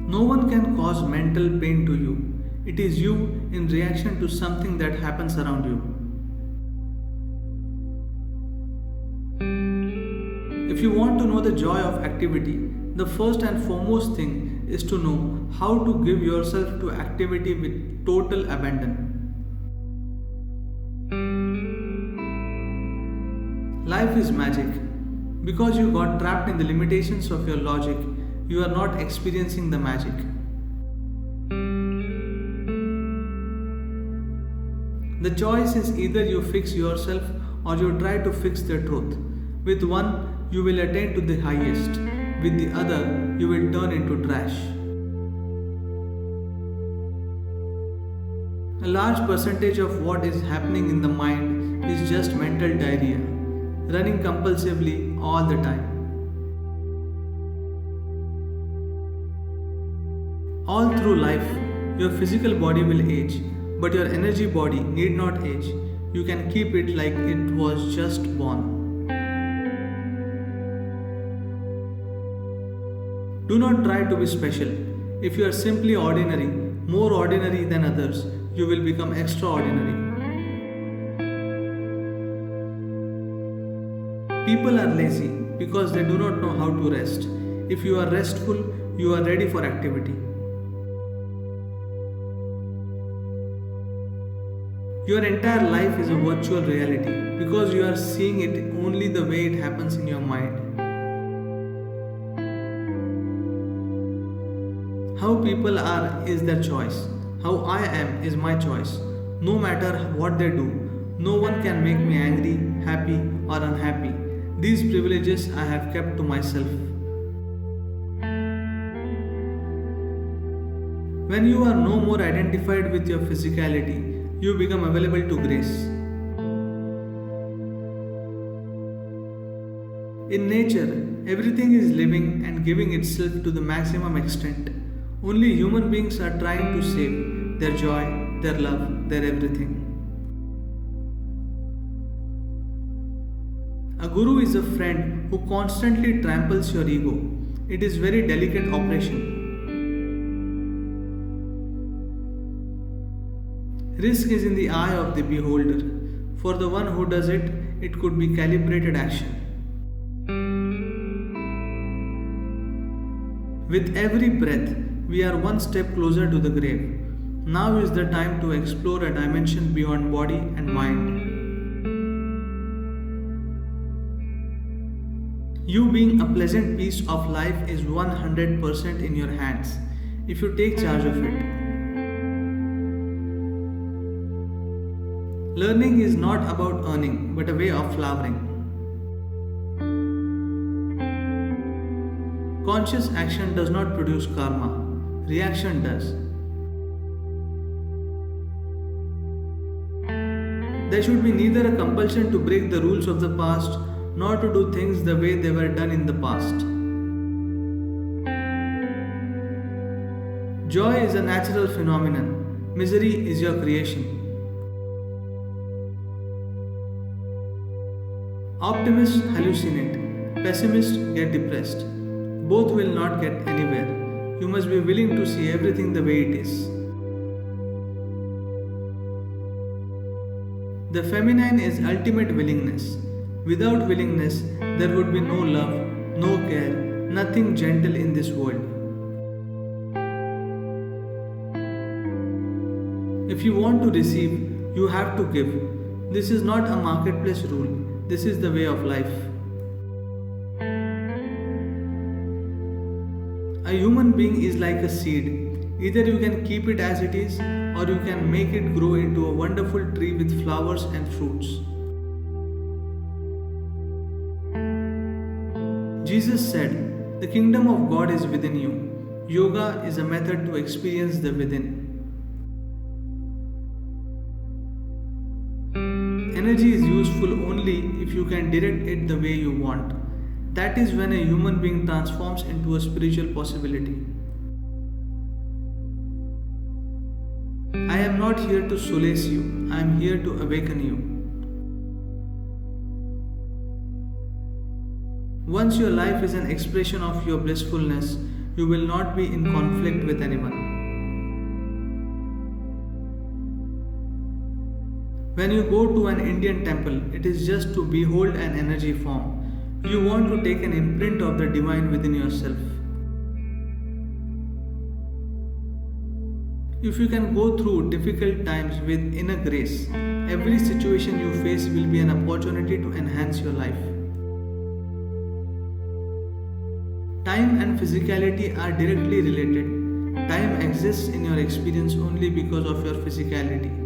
No one can cause mental pain to you. It is you in reaction to something that happens around you. If you want to know the joy of activity, the first and foremost thing is to know how to give yourself to activity with total abandon. Life is magic. Because you got trapped in the limitations of your logic, you are not experiencing the magic. The choice is either you fix yourself or you try to fix the truth. With one, you will attain to the highest. With the other, you will turn into trash. A large percentage of what is happening in the mind is just mental diarrhea, running compulsively all the time. All through life, your physical body will age, but your energy body need not age. You can keep it like it was just born. Do not try to be special. If you are simply ordinary, more ordinary than others, you will become extraordinary. People are lazy because they do not know how to rest. If you are restful, you are ready for activity. Your entire life is a virtual reality because you are seeing it only the way it happens in your mind. How people are is their choice. How I am is my choice. No matter what they do, no one can make me angry, happy, or unhappy. These privileges I have kept to myself. When you are no more identified with your physicality, you become available to grace. In nature, everything is living and giving itself to the maximum extent. Only human beings are trying to save their joy, their love, their everything. A guru is a friend who constantly tramples your ego. It is very delicate operation. Risk is in the eye of the beholder. For the one who does it, it could be calibrated action. With every breath, we are one step closer to the grave. Now is the time to explore a dimension beyond body and mind. You being a pleasant piece of life is 100% in your hands if you take charge of it. Learning is not about earning, but a way of flowering. Conscious action does not produce karma, reaction does. There should be neither a compulsion to break the rules of the past nor to do things the way they were done in the past. Joy is a natural phenomenon, misery is your creation. Optimists hallucinate, pessimists get depressed. Both will not get anywhere. You must be willing to see everything the way it is. The feminine is ultimate willingness. Without willingness, there would be no love, no care, nothing gentle in this world. If you want to receive, you have to give. This is not a marketplace rule. This is the way of life. A human being is like a seed. Either you can keep it as it is, or you can make it grow into a wonderful tree with flowers and fruits. Jesus said, "The kingdom of God is within you." Yoga is a method to experience the within. Energy is useful only if you can direct it the way you want. That is when a human being transforms into a spiritual possibility. I am not here to solace you, I am here to awaken you. Once your life is an expression of your blissfulness, You will not be in conflict with anyone. When you go to an Indian temple, it is just to behold an energy form. You want to take an imprint of the divine within yourself. If you can go through difficult times with inner grace, every situation you face will be an opportunity to enhance your life. Time and physicality are directly related. Time exists in your experience only because of your physicality.